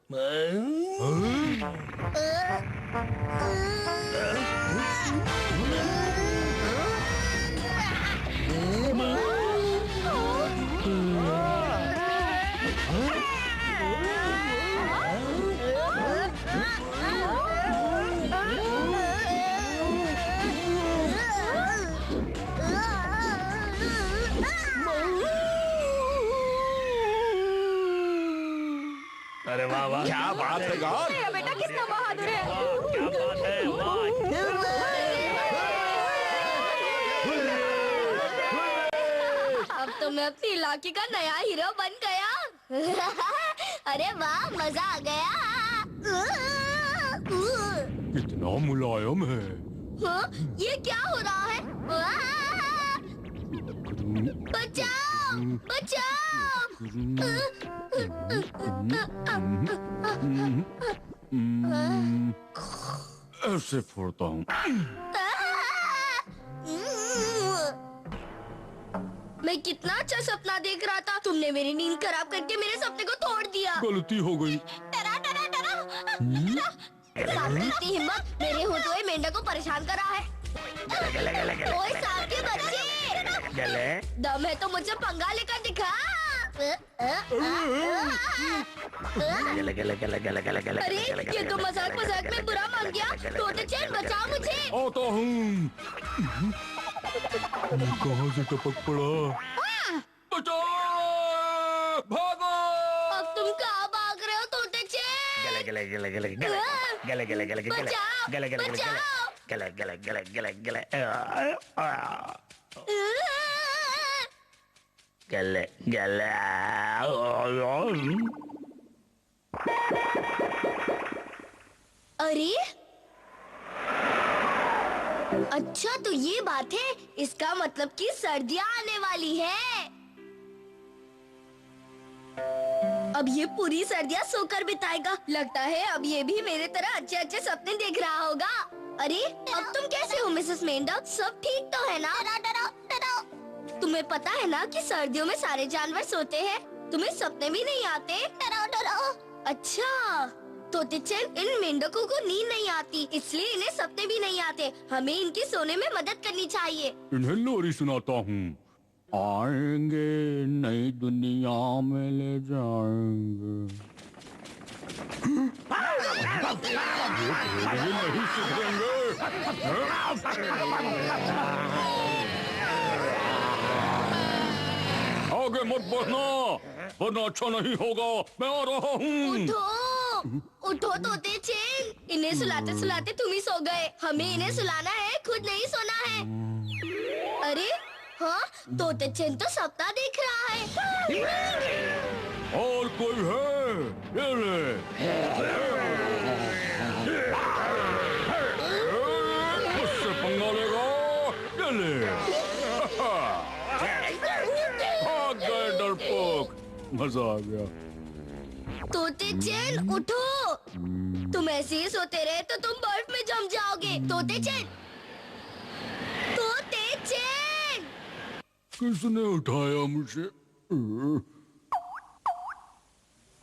अरे वाह वाह, क्या बात है गॉड। मेरा बेटा कितना बहादुर है। क्या बात है, वाह। अब तो मैं अपने इलाके का नया हीरो बन गया। अरे वाह, मजा आ गया। कितना मुलायम है। हाँ, ये क्या हो रहा है? बचाओ, बचाओ। ऐसे फोड़ता हूँ। मैं कितना अच्छा सपना देख रहा था। तुमने मेरी नींद खराब करके मेरे सपने को तोड़ दिया। गलती हो गई। डरा डरा डरा। सांप की इतनी हिम्मत मेरे होते हुए मेंढक को परेशान कर रहा है। ओए सांप के बच्चे, दम है तो मुझे पंगा लेकर दिखा। अरे ये तो मजाक मजाक में बुरा मान गया। तोते चैन बचाओ मुझे। आता हूँ। कहाँ से टपक पड़ा? बचाओ! भागो! अब तुम कहाँ भाग रहे हो तोते चैन? अरे अच्छा, तो ये बात है। इसका मतलब कि सर्दियाँ आने वाली है। अब ये पूरी सर्दियाँ सोकर बिताएगा। लगता है अब ये भी मेरे तरह अच्छे अच्छे सपने देख रहा होगा। अरे अब तुम कैसे हो मिसेस मेंढक? सब ठीक तो है ना? डरो। तुम्हें पता है ना कि सर्दियों में सारे जानवर सोते हैं। तुम्हें सपने भी नहीं आते? डरो। अच्छा, तोते चैन, इन मेंढकों को नींद नहीं आती, इसलिए इन्हें सपने भी नहीं आते। हमें इनके सोने में मदद करनी चाहिए। इन्हें लोरी सुनाता हूँ। आएंगे नई दुनिया में ले जाएंगे। ये नहीं सुधरेंगे। आगे मत बढ़ना, वरना अच्छा नहीं होगा। मैं आ रहा हूँ। उठो तोते चैन, इन्हें सुलाते सुलाते तुम ही सो गए। हमें इन्हें सुलाना है, खुद नहीं सोना है। अरे हाँ, तोते चैन तो सपना देख रहा है। और कोई है? ये ले। मुझसे पंगा लेगा? ये ले। भाग गए डरपोक। मजा आ गया। तोते चैन उठो। तुम ऐसे ही सोते रहे तो तुम बर्फ में जम जाओगे। तोते चैन, तोते चैन। किसने उठाया मुझे?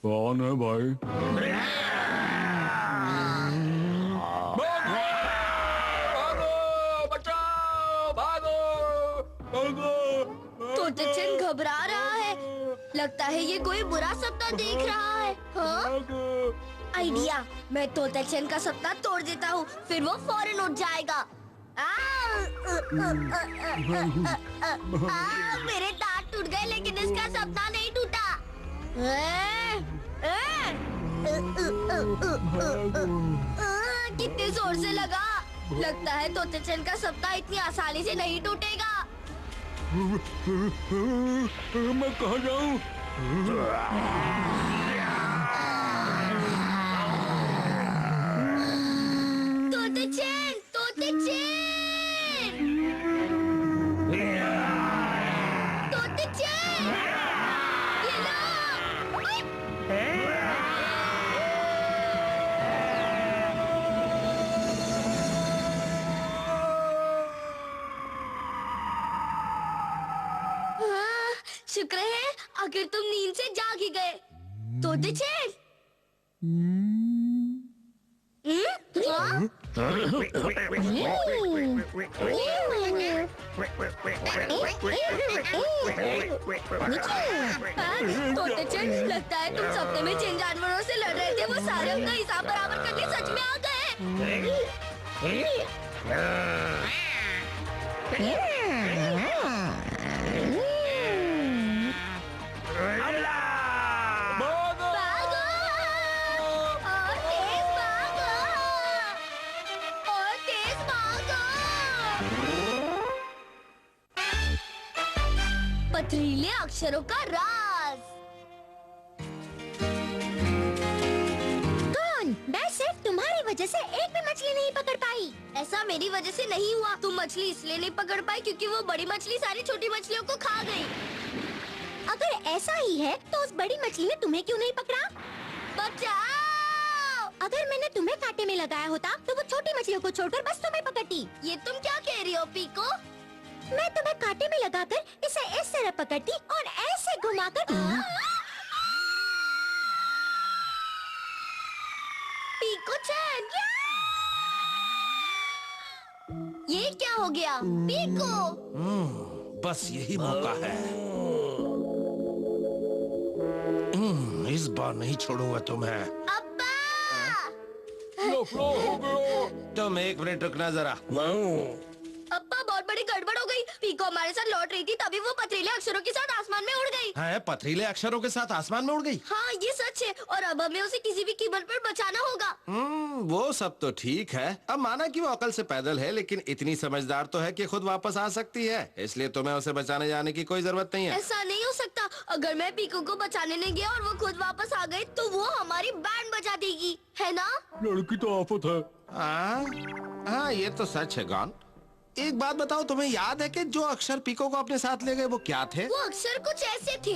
कौन है भाई? तोते चैन घबरा रहा है। लगता है ये कोई बुरा सपना देख रहा है। हाँ? आइडिया, मैं तोते चैन का सपना तोड़ देता हूँ, फिर वो फौरन उठ जाएगा। मेरे दांत टूट गए, लेकिन इसका सपना नहीं टूटा। कितने जोर से लगा। लगता है तोते चैन का सपना इतनी आसानी से नहीं टूटेगा। मैं कहाँ जाऊँ? तोते चैन, तोते चैन, तोते चैन, ये लो। शुक्र है आखिर तुम नींद से जाग ही गए। तोते चैन, तोते चंद, लगता है तुम सपने में जिन जानवरों से लड़ रहे थे वो सारे उनका हिसाब बराबर करने सच में आ गए। भागो! और तेज भागो! और तेज भागो! पथरीले अक्षरों का राज। कौन? मैं सिर्फ तुम्हारी वजह से एक भी मछली नहीं पकड़ पाई। ऐसा मेरी वजह से नहीं हुआ। तुम मछली इसलिए नहीं पकड़ पाई क्योंकि वो बड़ी मछली सारी छोटी मछलियों को खा गई। अगर ऐसा ही है तो उस बड़ी मछली ने तुम्हें क्यों नहीं पकड़ा? बचाओ! अगर मैंने तुम्हें कांटे में लगाया होता तो वो छोटी मछलियों को छोड़कर बस तुम्हें पकड़ती। ये तुम क्या कह रही हो पीको? मैं तुम्हें कांटे में लगाकर इसे इस तरह पकड़ती और ऐसे घुमाकर। पीको चैन, ये क्या हो गया? पीको! बस यही मौका है। इस बार नहीं छोड़ूंगा तुम्हें। अब्बा! लफड़ा हो गया। तुम एक मिनट रुकना जरा। अब्बा, बहुत बड़ी गड़बड़ हो गई। पीको हमारे साथ लौट रही थी तभी वो पथरीले अक्षरों के साथ आसमान में उड़ गई। है पथरीले अक्षरों के साथ आसमान में उड़ गई। हाँ, ये सच है और अब हमें उसे किसी भी कीमत पर बचाना होगा। वो सब तो ठीक है। अब माना कि वो अकल से पैदल है, लेकिन इतनी समझदार तो है कि खुद वापस आ सकती है। इसलिए तुम्हें उसे बचाने जाने की कोई जरूरत नहीं है। ऐसा नहीं हो सकता। अगर मैं पीको को बचाने नहीं गया और वो खुद वापस आ गई तो वो हमारी बैंड बजा देगी, है ना? लड़की तो आफत है। हाँ, ये तो सच है गॉन। एक बात बताओ, तुम्हें याद है कि जो अक्षर पीको को अपने साथ ले गए वो क्या थे? वो अक्षर कुछ ऐसे थे।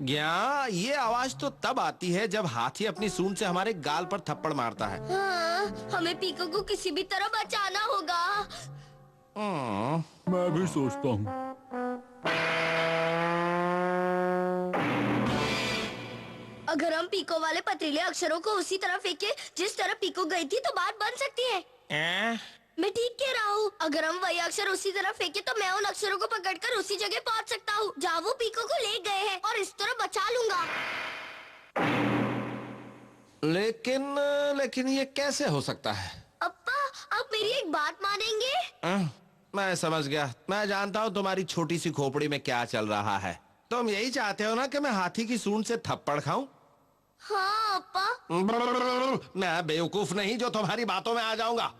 क्या? ये आवाज तो तब आती है जब हाथी अपनी सूंड से हमारे गाल पर थप्पड़ मारता है। हाँ, हमें पीको को किसी भी तरह बचाना होगा। मैं भी सोचता हूँ। अगर हम पीको वाले पथरीले अक्षरों को उसी तरह फेंके जिस तरह पीको गई थी तो बात बन सकती है। मैं ठीक कह रहा हूँ। अगर हम वही अक्षर उसी तरह फेंके तो मैं उन अक्षरों को पकड़कर उसी जगह पहुँच सकता हूँ जहाँ वो पीको को ले गए हैं और इस तरह बचा लूंगा। लेकिन ये कैसे हो सकता है? अप्पा, आप मेरी एक बात मानेंगे? मैं समझ गया। मैं जानता हूँ तुम्हारी छोटी सी खोपड़ी में क्या चल रहा है। तुम यही चाहते हो ना कि मैं हाथी की सूंड से थप्पड़ खाऊं? हाँ अप्पा। मैं बेवकूफ नहीं जो तुम्हारी बातों में आ जाऊंगा।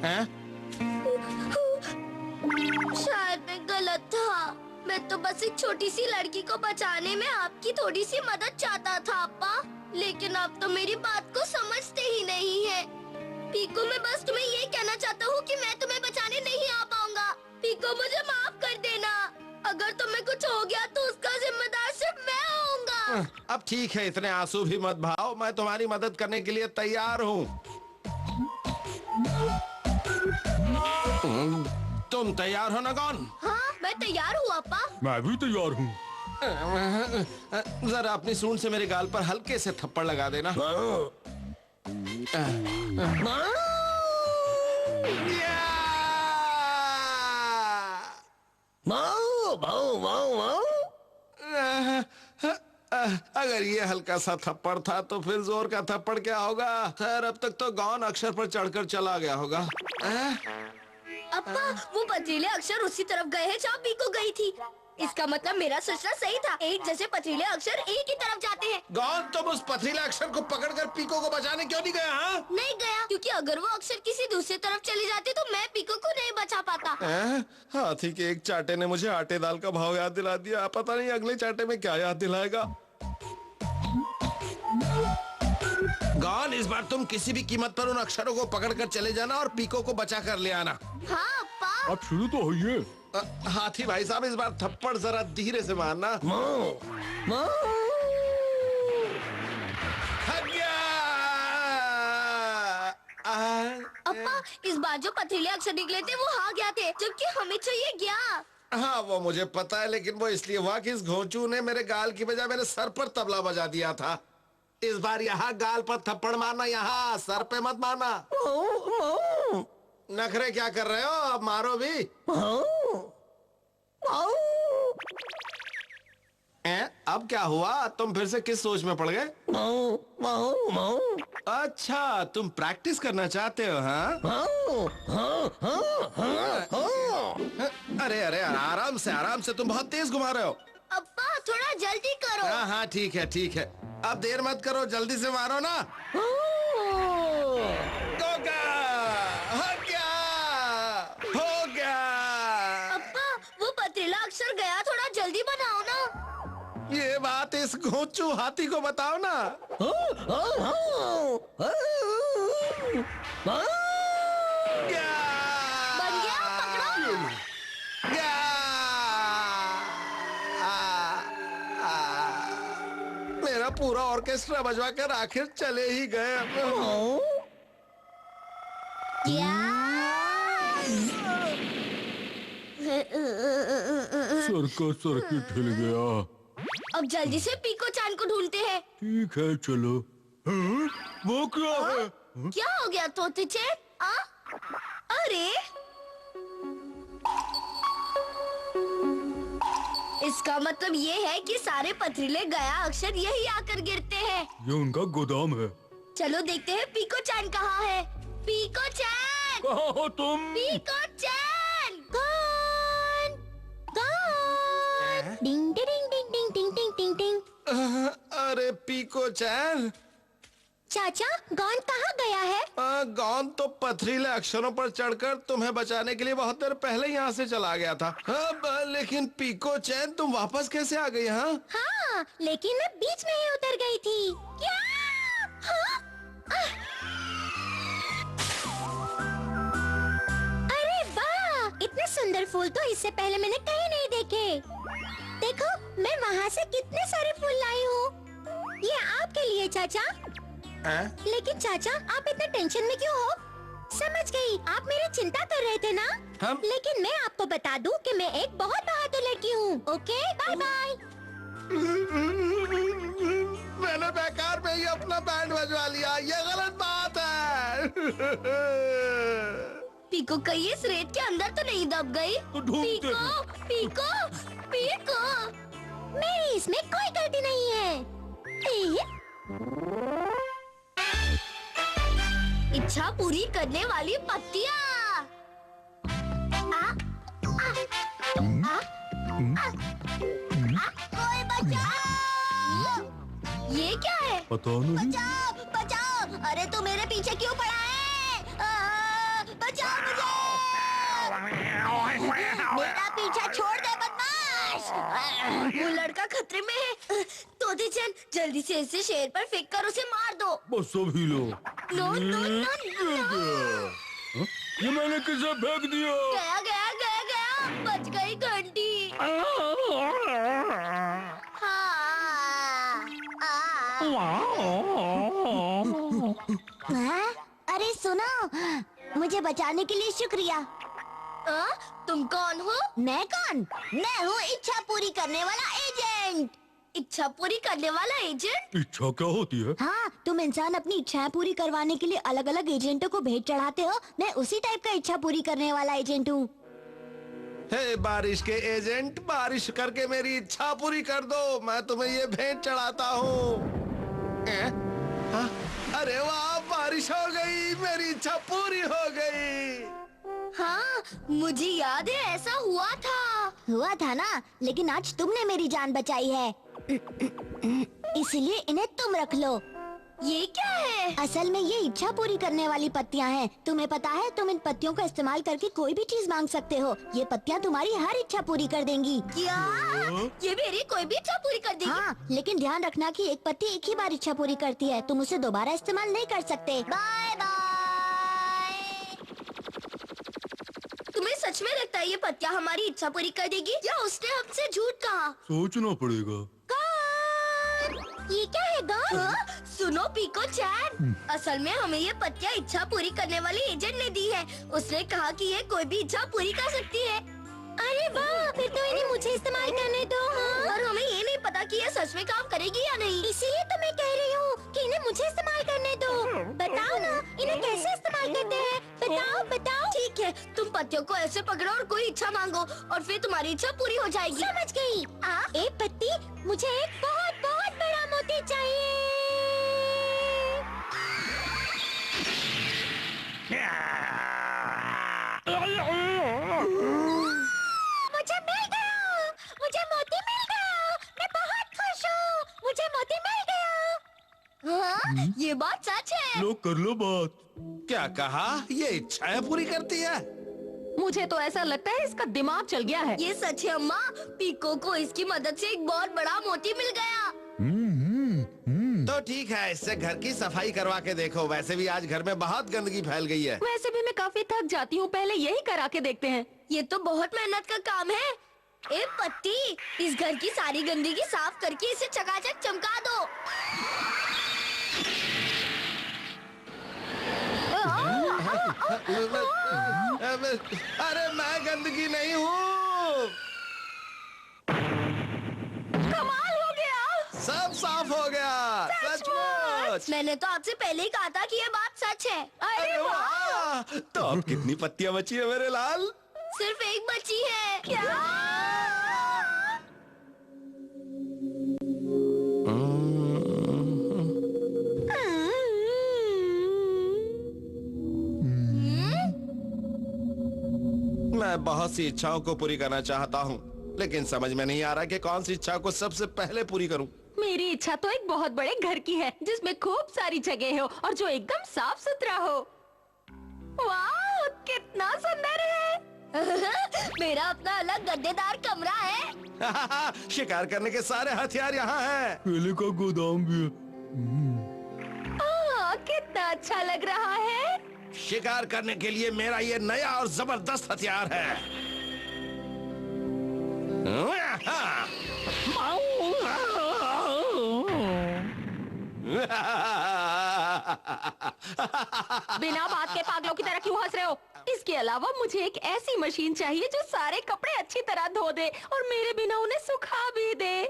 हैं? शायद मैं गलत था। मैं तो बस एक छोटी सी लड़की को बचाने में आपकी थोड़ी सी मदद चाहता था अप्पा, लेकिन आप तो मेरी बात को समझते ही नहीं है। पीको, मैं बस तुम्हें ये कहना चाहता हूँ कि मैं तुम्हें बचाने नहीं आ पाऊंगा। पीको, मुझे माफ कर देना। अगर तुम्हें कुछ हो गया तो उसका जिम्मेदार सिर्फ मैं होऊंगा। अब ठीक है, इतने आंसू भी मत बहाओ। मैं तुम्हारी मदद करने के लिए तैयार हूँ। तुम तैयार हो ना गॉन? हाँ, मैं तैयार हूँ अप्पा। मैं भी तैयार हूँ। जरा अपनी सूंड से मेरे गाल पर हल्के से थप्पड़ लगा देना। अगर ये हल्का सा थप्पड़ था तो फिर जोर का थप्पड़ क्या होगा? खैर, अब तक तो गॉन अक्षर पर चढ़कर चला गया होगा। अप्पा, वो पथरीले अक्षर उसी तरफ गए हैं जहाँ पीको गई थी। इसका मतलब मेरा सोचना सही था। एक जैसे पथरीले अक्षर एक ही तरफ जाते हैं। गॉन, तुम उस पथरीले अक्षर को पकड़कर पीको को बचाने क्यों नहीं गया? हाँ? नहीं गया, क्योंकि अगर वो अक्षर किसी दूसरी तरफ चली जाती तो मैं पीको को नहीं बचा पाता। हाथी के एक चाटे ने मुझे आटे दाल का भाव याद दिला दिया। पता नहीं अगले चाटे में क्या याद दिलाएगा। गॉन, इस बार तुम किसी भी कीमत पर उन अक्षरों को पकड़कर चले जाना और पीको को बचा कर ले आना। हाँ अप्पा। अब शुरू तो होइए। हाथी भाई साहब, इस बार थप्पड़ जरा धीरे से मारना। अप्पा, इस बार जो पथरीले अक्षर निकले थे वो हाँ गया थे, जबकि हमें चाहिए गया। हाँ वो मुझे पता है, लेकिन वो इसलिए हुआ कि इस घोंचू ने मेरे गाल की बजाय मेरे सर पर तबला बजा दिया था। इस बार यहाँ गाल पर थप्पड़ मारना, यहाँ सर पे मत मारना। नखरे क्या कर रहे हो? अब मारो भी। अब क्या हुआ? तुम फिर से किस सोच में पड़ गए? अच्छा, तुम प्रैक्टिस करना चाहते हो? हाँ? अरे अरे आराम से, तुम बहुत तेज घुमा रहे हो। अब्बा थोड़ा जल्दी करो। हाँ हाँ ठीक है ठीक है, अब देर मत करो, जल्दी से मारो ना। हो गया, हो गया। अब्बा वो पथरीला अक्षर गया, थोड़ा जल्दी बनाओ ना। ये बात इस घोंचू हाथी को बताओ ना। गया। बन गया, पकड़ो। गया। मेरा पूरा ऑर्केस्ट्रा बजवा कर आखिर चले ही गए। सर का सर्किट हिल गया। अब जल्दी से पीको चान को ढूंढते हैं। ठीक है चलो। हाँ? वो क्या है? क्या हो गया तोते चैन? अरे इसका मतलब ये है कि सारे पथरीले गया अक्षर यही आकर गिरते हैं। ये उनका गोदाम है। चलो देखते हैं पीको चान कहाँ है। पीको चान, कहाँ हो तुम? पीको चान, कौन? कौन? डिंग डिंग डिंग डिंग डिंग डिंग डिंग डिंग। अरे पीको चैन, चाचा गौन कहाँ गया है? गौन तो पथरीले अक्षरों पर चढ़कर तुम्हें बचाने के लिए बहुत देर पहले यहाँ से चला गया था। लेकिन पीको चैन तुम वापस कैसे आ गई? हाँ, लेकिन मैं बीच में ही उतर गई थी। क्या? हाँ? अरे वाह, इतने सुंदर फूल तो इससे पहले मैंने कहीं नहीं देखे। देखो मैं वहाँ से कितने सारे फूल लाई हूँ। ये आपके लिए चाचा। लेकिन चाचा आप इतने टेंशन में क्यों हो? समझ गई, आप मेरी चिंता कर रहे थे ना? हम? लेकिन मैं आपको बता दूं कि मैं एक बहुत बहादुर लड़की हूँ। Okay bye bye. मैंने बेकार में ही अपना बैंड बजवा लिया, ये गलत बात है। पीको कहीं इस रेत के अंदर तो नहीं दब गई? तो ढूंढते पीको, पीको, पीको, मेरी इसमें कोई गलती नहीं है। इच्छा पूरी करने वाली पत्तियाँ। कोई बचाओ! ये क्या है? पता नहीं। बचाओ, बचाओ! अरे तू मेरे पीछे क्यों पड़ा है? बचाओ मुझे! मेरा पीछा छोड़ दे बदमाश! वो लड़का खतरे में है। तोते चैन जल्दी से इसे शेर पर फेंक कर उसे मार दो। बस सभी लो। No no no no. ये मैंने किसे फेंक दिया? गया गया गया गया, बच गई घंटी। अरे सुनो, मुझे बचाने के लिए शुक्रिया। तुम कौन हो? मैं कौन? मैं हूँ इच्छा पूरी करने वाला एजेंट। इच्छा पूरी करने वाला एजेंट? इच्छा क्या होती है? हाँ, तुम इंसान अपनी इच्छाएं पूरी करवाने के लिए अलग अलग एजेंटों को भेंट चढ़ाते हो। मैं उसी टाइप का इच्छा पूरी करने वाला एजेंट हूँ। हे बारिश के एजेंट, बारिश करके मेरी इच्छा पूरी कर दो, मैं तुम्हें ये भेंट चढ़ाता हूँ। अरे वाह, बारिश हो गई, मेरी इच्छा पूरी हो गई। हाँ, मुझे याद है ऐसा हुआ था ना, लेकिन आज तुमने मेरी जान बचाई है, इसलिए इन्हें तुम रख लो। ये क्या है? असल में ये इच्छा पूरी करने वाली पत्तियां हैं। तुम्हें पता है, तुम इन पत्तियों का इस्तेमाल करके कोई भी चीज मांग सकते हो। ये पत्तियां तुम्हारी हर इच्छा पूरी कर देंगी। क्या? ये मेरी कोई भी इच्छा पूरी कर देगी? हाँ, लेकिन ध्यान रखना कि एक पत्ती एक ही बार इच्छा पूरी करती है। तुम उसे दोबारा इस्तेमाल नहीं कर सकते। Bye bye. तुम्हें सच में लगता है ये पत्तियां हमारी इच्छा पूरी कर देगी, या उसने हमसे झूठ कहा? सोचना पड़ेगा। ये क्या है गाँव? सुनो पीको चैन, असल में हमें ये पत्तियां इच्छा पूरी करने वाले एजेंट ने दी है। उसने कहा कि ये कोई भी इच्छा पूरी कर सकती है। अरे वाह, फिर मुझे इस्तेमाल करने दो। हाँ? और हमें ये नहीं पता कि ये सच में काम करेगी या नहीं। इसीलिए तो मैं कह रही हूँ कि इन्हें मुझे इस्तेमाल करने दो। बताओ ना, इन्हें कैसे इस्तेमाल करते हैं? बताओ बताओ। ठीक है, तुम पत्तियों को ऐसे पकड़ो और कोई इच्छा मांगो और फिर तुम्हारी इच्छा पूरी हो जाएगी। समझ गई। एक पत्ती, मुझे एक बहुत बहुत बड़ा मोती चाहिए। मुझे मिल गया, मुझे मोती मिल गया। मैं बहुत खुश हूँ, मुझे मोती मिल गया। हाँ, ये बात सच है। लो कर लो बात। क्या कहा? ये इच्छाएं पूरी करती है? मुझे तो ऐसा लगता है इसका दिमाग चल गया है। ये सच है अम्मा, पीको को इसकी मदद से एक बहुत बड़ा मोती मिल गया। तो ठीक है, इससे घर की सफाई करवा के देखो। वैसे भी आज घर में बहुत गंदगी फैल गई है। वैसे भी मैं काफी थक जाती हूँ, पहले यही करा के देखते हैं। ये तो बहुत मेहनत का काम है। ए पत्ती, इस घर की सारी गंदगी साफ करके इसे चकाचक चमका दो। अरे मैं गंदगी नहीं हूँ। कमाल हो गया। सब साफ हो गया। सचमुच। मैंने तो आपसे पहले ही कहा था कि ये बात सच है। अरे वाह! तो अब कितनी पत्तियां बची है मेरे लाल? सिर्फ एक बची है। क्या? मैं बहुत सी इच्छाओं को पूरी करना चाहता हूँ, लेकिन समझ में नहीं आ रहा कि कौन सी इच्छा को सबसे पहले पूरी करूँ। मेरी इच्छा तो एक बहुत बड़े घर की है, जिसमें खूब सारी जगह हो और जो एकदम साफ सुथरा हो। वाह, कितना सुंदर है। मेरा अपना अलग गद्देदार कमरा है। शिकार करने के सारे हथियार यहाँ हैं। केले का गोदाम भी है। कितना अच्छा लग रहा है। शिकार करने के लिए मेरा ये नया और जबरदस्त हथियार है। बिना बात के पागलों की तरह क्यों हंस रहे हो? इसके अलावा मुझे एक ऐसी मशीन चाहिए जो सारे कपड़े अच्छी तरह धो दे और मेरे बिना उन्हें सुखा भी दे।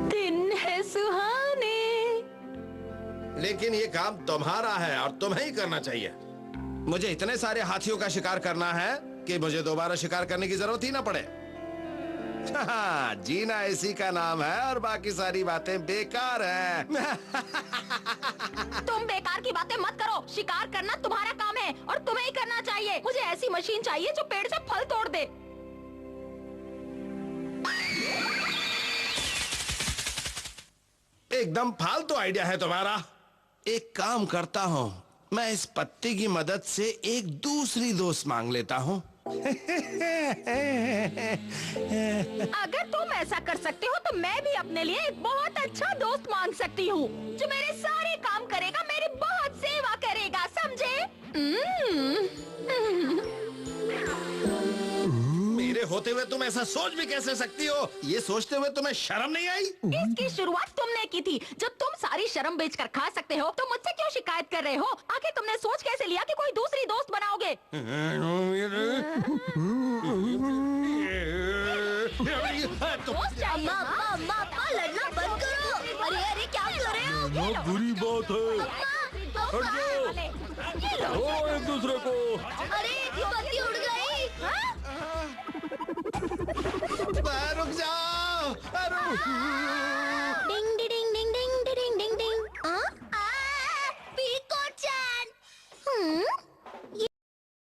दिन है सुहाने। लेकिन ये काम तुम्हारा है और तुम्हें ही करना चाहिए। मुझे इतने सारे हाथियों का शिकार करना है कि मुझे दोबारा शिकार करने की जरूरत ही ना पड़े। जीना इसी का नाम है और बाकी सारी बातें बेकार हैं। तुम बेकार की बातें मत करो। शिकार करना तुम्हारा काम है और तुम्हें ही करना चाहिए। मुझे ऐसी मशीन चाहिए जो पेड़ से फल तोड़ दे। एकदम फालतू आइडिया है तुम्हारा। एक काम करता हूँ, मैं इस पत्ती की मदद से एक दूसरी दोस्त मांग लेता हूँ। अगर तुम ऐसा कर सकते हो तो मैं भी अपने लिए एक बहुत अच्छा दोस्त मांग सकती हूँ, जो मेरे सारे काम करेगा, मेरी बहुत सेवा करेगा, समझे? मेरे होते हुए तुम ऐसा सोच भी कैसे सकती हो? ये सोचते हुए तुम्हें शर्म नहीं आई? इसकी शुरुआत तुमने की थी। जब तुम सारी शर्म बेचकर खा सकते हो तो मुझसे क्यों शिकायत कर रहे हो? आखिर तुमने सोच कैसे लिया कि कोई दूसरी दोस्त बनाओगे? दोस्त चाहिए, अम्मा हाँ? अम्मा अम्मा अम्मा, लड़ना बंद करो। अरे अरे क्या कर रहे हो? बहुत बुरी बात है। हट जाओ। ये लो। छोड़ो एक दूसरे को। अरे पत्ती उड़ गई। हाँ?